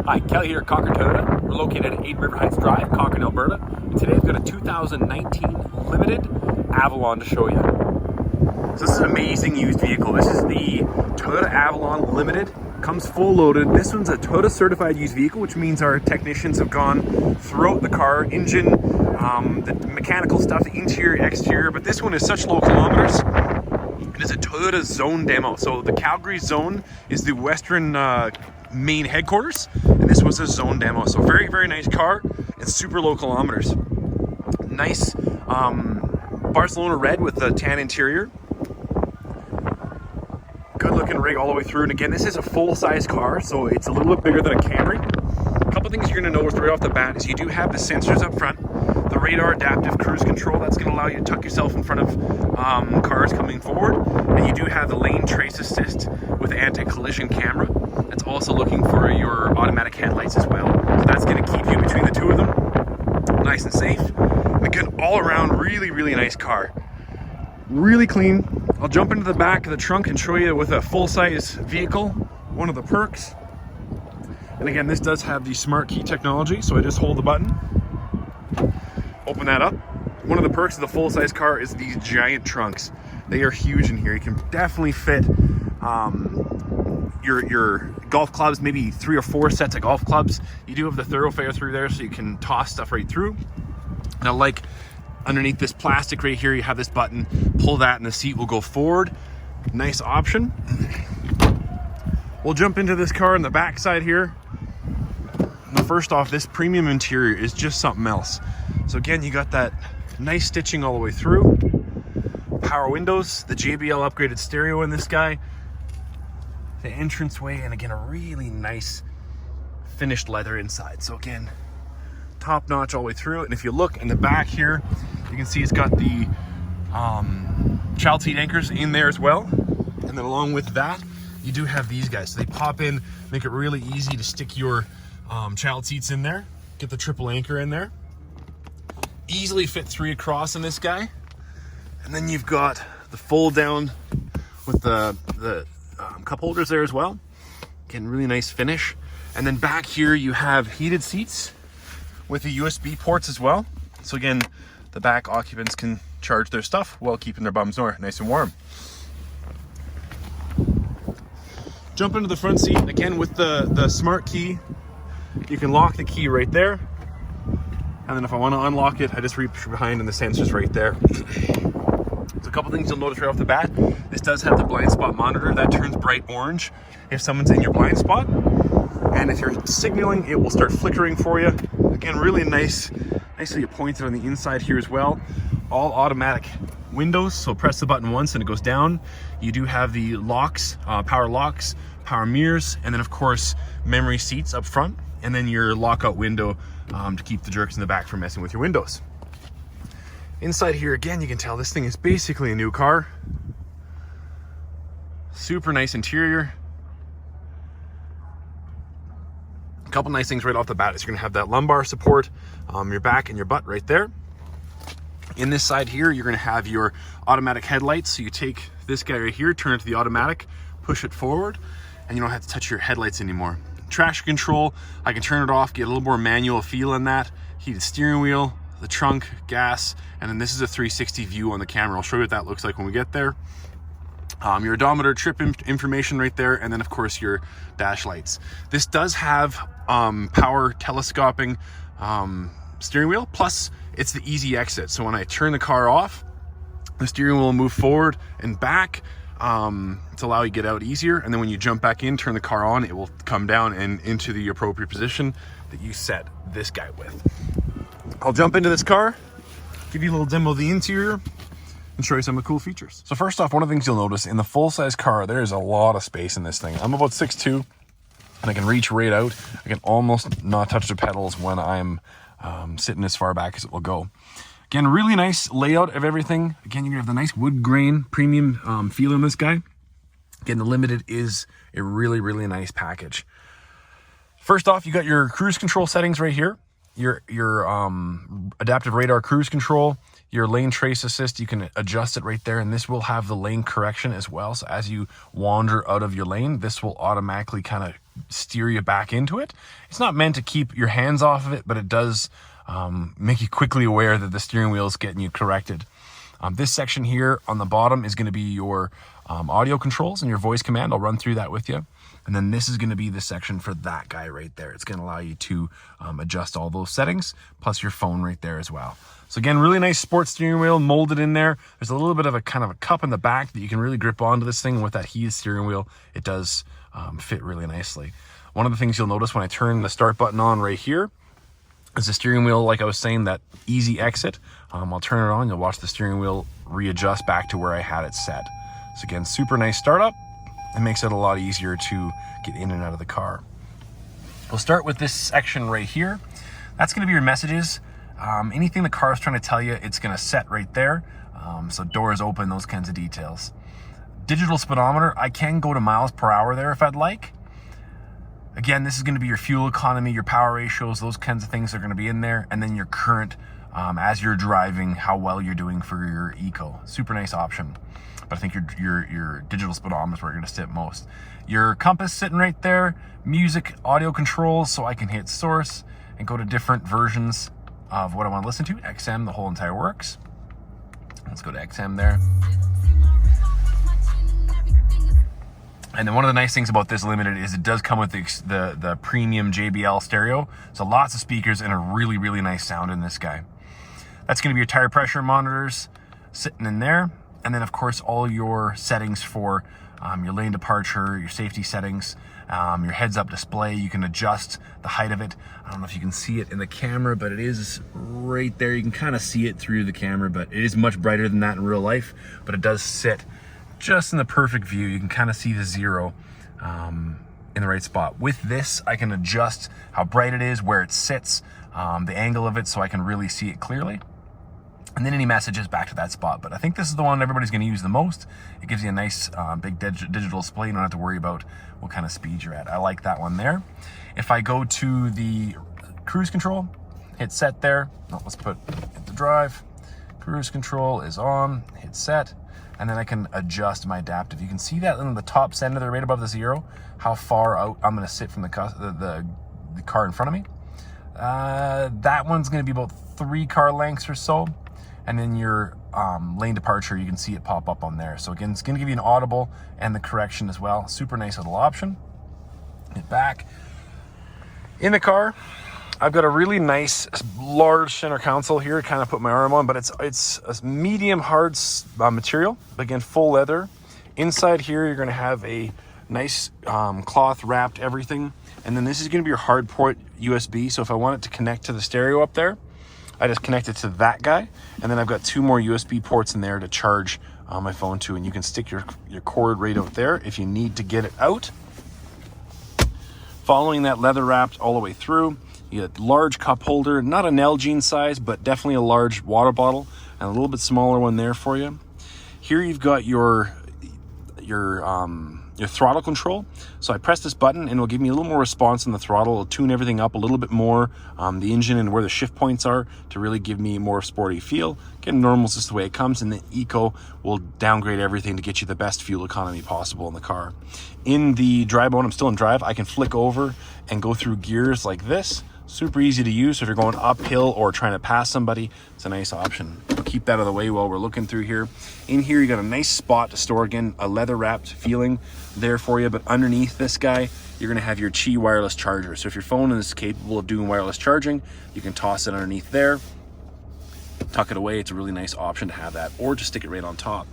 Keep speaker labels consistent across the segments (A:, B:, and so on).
A: Hi, Kelly here at Cochrane Toyota. We're located at 8 River Heights Drive, Cochrane, Alberta. And today I've got a 2019 Limited Avalon to show you. So this is an amazing used vehicle. This is the Toyota Avalon Limited. Comes full loaded. This one's a Toyota certified used vehicle, which means our technicians have gone throughout the car, engine, the mechanical stuff, the interior, exterior. But this one is such low kilometers. It is a Toyota zone demo. So the Calgary zone is the western main headquarters, and this was a zone demo. So very, very nice car. It's super low kilometers. Nice Barcelona red with the tan interior. Good looking rig all the way through. And again, this is a full size car, so it's a little bit bigger than a Camry. A couple things you're going to notice right off the bat is you do have the sensors up front, the radar adaptive cruise control. That's going to allow you to tuck yourself in front of cars coming forward. And you do have the lane trace assist with anti-collision camera. That's also looking for your automatic headlights as well. So that's going to keep you between the two of them nice and safe. And again, all around really, really nice car. Really clean. I'll jump into the back of the trunk and show you with a full-size vehicle, one of the perks. And again, this does have the smart key technology, so I just hold the button, open that up. One of the perks of the full-size car is these giant trunks. They are huge in here. You can definitely fit your golf clubs, maybe 3 or 4 sets of golf clubs. You do have the thoroughfare through there, so you can toss stuff right through. Now, like underneath this plastic right here, you have this button. Pull that and the seat will go forward. Nice option. We'll jump into this car on the back side here. Now, first off, this premium interior is just something else. So again, you got that nice stitching all the way through. Power windows, the JBL upgraded stereo in this guy. The entranceway, and again, a really nice finished leather inside. So again, top notch all the way through. And if you look in the back here, you can see it's got the child seat anchors in there as well. And then along with that, you do have these guys. So they pop in, make it really easy to stick your child seats in there. Get the triple anchor in there. Easily fit 3 across in this guy. And then you've got the fold down with the cup holders there as well. Again, really nice finish. And then back here you have heated seats with the USB ports as well. So again, the back occupants can charge their stuff while keeping their bums nice and warm. Jump into the front seat. Again, with the smart key, you can lock the key right there. And then if I want to unlock it, I just reach behind and the sensor's right there. So a couple things you'll notice right off the bat. This does have the blind spot monitor. That turns bright orange if someone's in your blind spot. And if you're signaling, it will start flickering for you. Again, really nicely appointed on the inside here as well. All automatic windows, so press the button once and it goes down. You do have the locks, power mirrors, and then of course memory seats up front, and then your lockout window to keep the jerks in the back from messing with your windows. Inside here, again, you can tell this thing is basically a new car. Super nice interior. A couple nice things right off the bat is you're gonna have that lumbar support, your back and your butt right there. In this side here, you're gonna have your automatic headlights. So you take this guy right here, turn it to the automatic, push it forward, and you don't have to touch your headlights anymore. Traction control, I can turn it off, get a little more manual feel in that. Heated steering wheel, the trunk, gas, and then this is a 360 view on the camera. I'll show you what that looks like when we get there. Your odometer, trip information right there, and then of course your dash lights. This does have power telescoping steering wheel, plus it's the easy exit. So when I turn the car off, the steering wheel will move forward and back to allow you to get out easier. And then when you jump back in, turn the car on, it will come down and into the appropriate position that you set this guy with. I'll jump into this car, give you a little demo of the interior, and show you some of the cool features. So first off, one of the things you'll notice in the full-size car, there is a lot of space in this thing. I'm about 6'2", and I can reach right out. I can almost not touch the pedals when I'm sitting as far back as it will go. Again, really nice layout of everything. Again, you're gonna have the nice wood grain premium feel in this guy. Again, the Limited is a really, really nice package. First off, you got your cruise control settings right here. Your adaptive radar cruise control, your lane trace assist, you can adjust it right there, and this will have the lane correction as well. So as you wander out of your lane, this will automatically kind of steer you back into it. It's not meant to keep your hands off of it, but it does make you quickly aware that the steering wheel is getting you corrected. This section here on the bottom is going to be your audio controls and your voice command. I'll run through that with you. And then this is going to be the section for that guy right there. It's going to allow you to adjust all those settings, plus your phone right there as well. So again, really nice sports steering wheel molded in there. There's a little bit of a kind of a cup in the back that you can really grip onto this thing. And with that heated steering wheel, it does fit really nicely. One of the things you'll notice when I turn the start button on right here is the steering wheel, like I was saying, that easy exit. I'll turn it on, you'll watch the steering wheel readjust back to where I had it set. So again, super nice startup. It makes it a lot easier to get in and out of the car. We'll start with this section right here. That's going to be your messages. Anything the car is trying to tell you, it's going to set right there. So doors open, those kinds of details. Digital speedometer, I can go to miles per hour there if I'd like. Again, this is going to be your fuel economy, your power ratios, those kinds of things are going to be in there. And then your current, as you're driving, how well you're doing for your eco. Super nice option. But I think your digital speedometer is where you're going to sit most. Your compass sitting right there. Music, audio controls, so I can hit source and go to different versions of what I want to listen to. XM, the whole entire works. Let's go to XM there. And then one of the nice things about this Limited is it does come with the premium JBL stereo. So lots of speakers and a really, really nice sound in this guy. That's going to be your tire pressure monitors sitting in there. And then, of course, all your settings for your lane departure, your safety settings, your heads-up display. You can adjust the height of it. I don't know if you can see it in the camera, but it is right there. You can kind of see it through the camera, but it is much brighter than that in real life. But it does sit just in the perfect view. You can kind of see the zero in the right spot. With this, I can adjust how bright it is, where it sits, the angle of it, so I can really see it clearly. And then any messages back to that spot. But I think this is the one everybody's going to use the most. It gives you a nice big digital display. You don't have to worry about what kind of speed you're at. I like that one there. If I go to the cruise control, hit set there. Oh, let's hit the drive. Cruise control is on, hit set. And then I can adjust my adaptive. You can see that in the top center there, right above the zero, how far out I'm going to sit from the car in front of me. That one's going to be about 3 car lengths or so. And then your lane departure, you can see it pop up on there. So again, it's going to give you an audible and the correction as well. Super nice little option. Hit back. In the car, I've got a really nice large center console here. Kind of put my arm on, but it's a medium hard material. Again, full leather. Inside here, you're going to have a nice cloth wrapped everything. And then this is going to be your hard port USB. So if I want it to connect to the stereo up there, I just connect it to that guy, and then I've got 2 more USB ports in there to charge my phone to, and you can stick your cord right out there if you need to get it out. Following that leather wrapped all the way through, you get a large cup holder, not an Nalgene size, but definitely a large water bottle, and a little bit smaller one there for you. Here you've got your throttle control. So I press this button and it'll give me a little more response on the throttle. It'll tune everything up a little bit more, the engine and where the shift points are, to really give me more sporty feel. Again, normal is just the way it comes, and the Eco will downgrade everything to get you the best fuel economy possible in the car. In the drive mode, I'm still in drive, I can flick over and go through gears like this. Super easy to use. So if you're going uphill or trying to pass somebody, it's a nice option. I'll keep that out of the way while we're looking through here. In here, you got a nice spot to store, again, a leather wrapped feeling there for you. But underneath this guy, you're gonna have your Qi wireless charger. So if your phone is capable of doing wireless charging, you can toss it underneath there, tuck it away. It's a really nice option to have that, or just stick it right on top.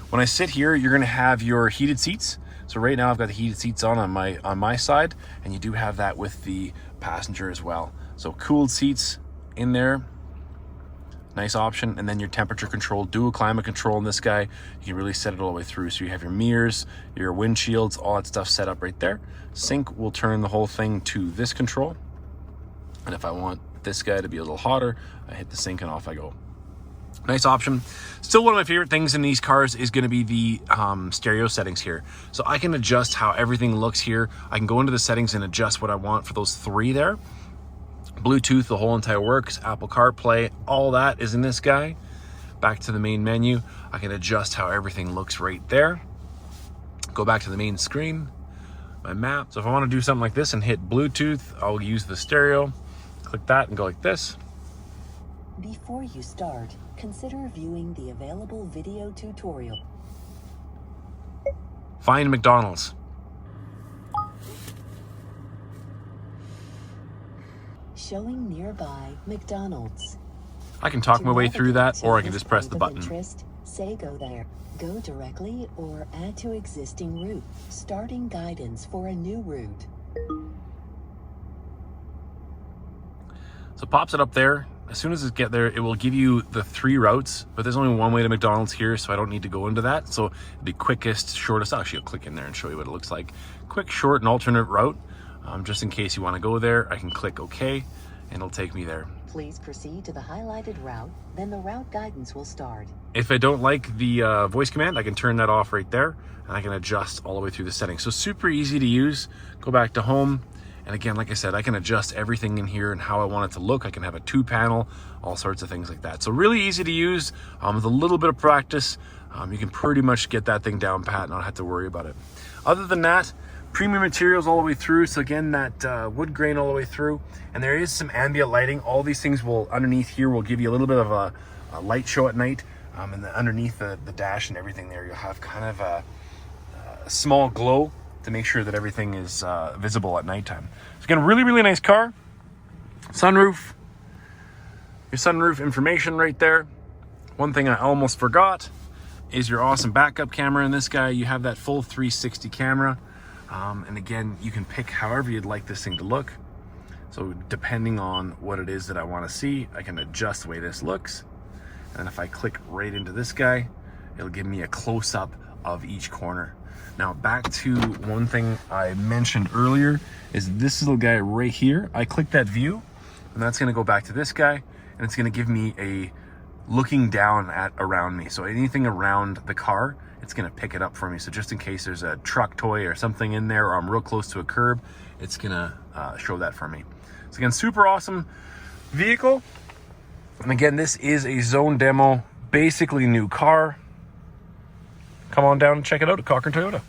A: When I sit here, you're gonna have your heated seats. So right now I've got the heated seats on my side, and you do have that with the passenger as well. So cooled seats in there, nice option. And then your temperature control, dual climate control in this guy. You can really set it all the way through. So you have your mirrors, your windshields, all that stuff set up right there. Sync will turn the whole thing to this control. And if I want this guy to be a little hotter, I hit the sync and off I go. Nice option. Still, one of my favorite things in these cars is going to be the stereo settings here. So I can adjust how everything looks here. I can go into the settings and adjust what I want for those 3 there. Bluetooth, the whole entire works. Apple CarPlay, all that is in this guy. Back to the main menu. I can adjust how everything looks right there. Go back to the main screen. my map. So if I want to do something like this and hit Bluetooth, I'll use the stereo, click that and go like this.
B: Before you start, consider viewing the available video tutorial.
A: Find McDonald's.
B: Showing nearby McDonald's.
A: I can talk my way through that, or I can just press the button.
B: Interest, say go there. Go directly or add to existing route. Starting guidance for a new route.
A: So it pops it up there. As soon as it get there, it will give you the 3 routes, but there's only one way to McDonald's here, so I don't need to go into that. So the quickest, shortest, actually I'll click in there and show you what it looks like. Quick, short, and alternate route. Just in case you want to go there, I can click OK, and it'll take me there.
B: Please proceed to the highlighted route, then the route guidance will start.
A: If I don't like the voice command, I can turn that off right there, and I can adjust all the way through the settings. So super easy to use. Go back to home. And again, like I said, I can adjust everything in here and how I want it to look. I can have a 2-panel, all sorts of things like that. So really easy to use. With a little bit of practice, you can pretty much get that thing down pat and not have to worry about it. Other than that, premium materials all the way through. So again, that wood grain all the way through. And there is some ambient lighting. All these things will, underneath here, will give you a little bit of a light show at night. And then underneath the dash and everything there, you'll have kind of a small glow to make sure that everything is visible at nighttime. So again, really, really nice car. Sunroof. Your sunroof information right there. One thing I almost forgot is your awesome backup camera in this guy. You have that full 360 camera. And again, you can pick however you'd like this thing to look. So depending on what it is that I want to see, I can adjust the way this looks. And if I click right into this guy, it'll give me a close-up of each corner. Now back to one thing I mentioned earlier is this little guy right here. I click that view, and that's gonna go back to this guy, and it's gonna give me a looking down at around me. So anything around the car, it's gonna pick it up for me. So just in case there's a truck toy or something in there, or I'm real close to a curb, it's gonna show that for me. So again, super awesome vehicle. And again, this is a zone demo, basically new car. Come on down and check it out at Cochrane Toyota.